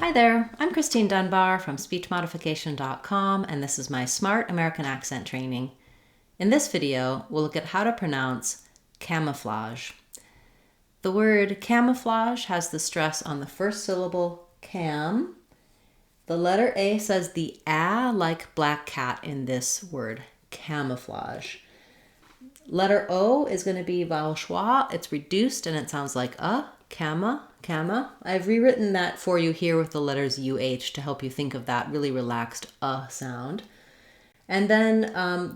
Hi there, I'm Christine Dunbar from speechmodification.com, and this is my Smart American Accent training. In this video, we'll look at how to pronounce camouflage. The word camouflage has the stress on the first syllable, cam. The letter A says the A like black cat in this word, camouflage. Letter O is going to be vowel schwa. It's reduced and it sounds like cama. I've rewritten that for you here with the letters UH to help you think of that really relaxed sound. And then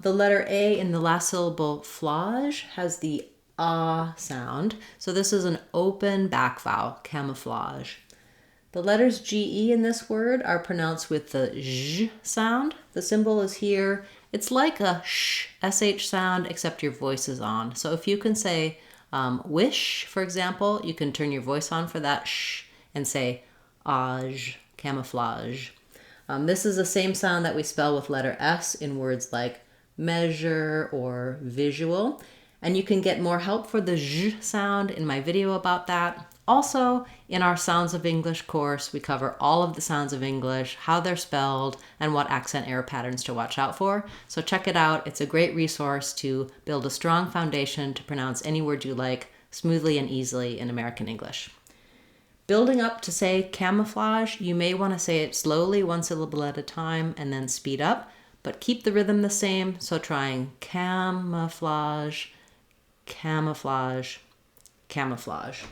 the letter A in the last syllable, flage, has the sound. So this is an open back vowel, camouflage. The letters GE in this word are pronounced with the zh sound. The symbol is here. It's like a sh, sound, except your voice is on. So if you can say wish, for example, you can turn your voice on for that sh and say aj, camouflage. This is the same sound that we spell with letter S in words like measure or visual. And you can get more help for the zh sound in my video about that. Also, in our Sounds of English course, we cover all of the sounds of English, how they're spelled, and what accent error patterns to watch out for. So check it out. It's a great resource to build a strong foundation to pronounce any word you like smoothly and easily in American English. Building up to say camouflage, you may want to say it slowly, one syllable at a time, and then speed up, but keep the rhythm the same. So trying camouflage, camouflage, camouflage.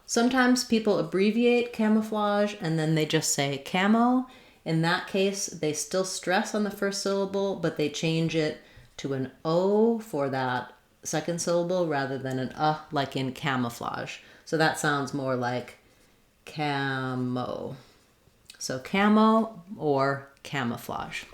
Sometimes people abbreviate camouflage and then they just say camo. In that case, they still stress on the first syllable, but they change it to an O for that second syllable rather than an like in camouflage. So that sounds more like camo. So camo or camouflage.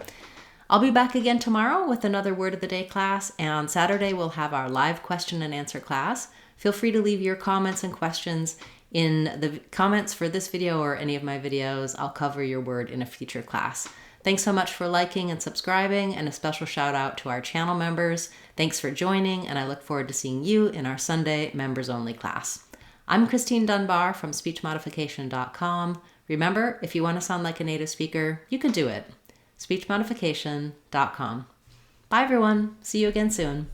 I'll be back again tomorrow with another Word of the Day class, and on Saturday we'll have our live question and answer class. Feel free to leave your comments and questions in the comments for this video or any of my videos. I'll cover your word in a future class. Thanks so much for liking and subscribing, and a special shout out to our channel members. Thanks for joining, and I look forward to seeing you in our Sunday members only class. I'm Christine Dunbar from speechmodification.com. Remember, if you want to sound like a native speaker, you can do it. speechmodification.com. Bye everyone. See you again soon.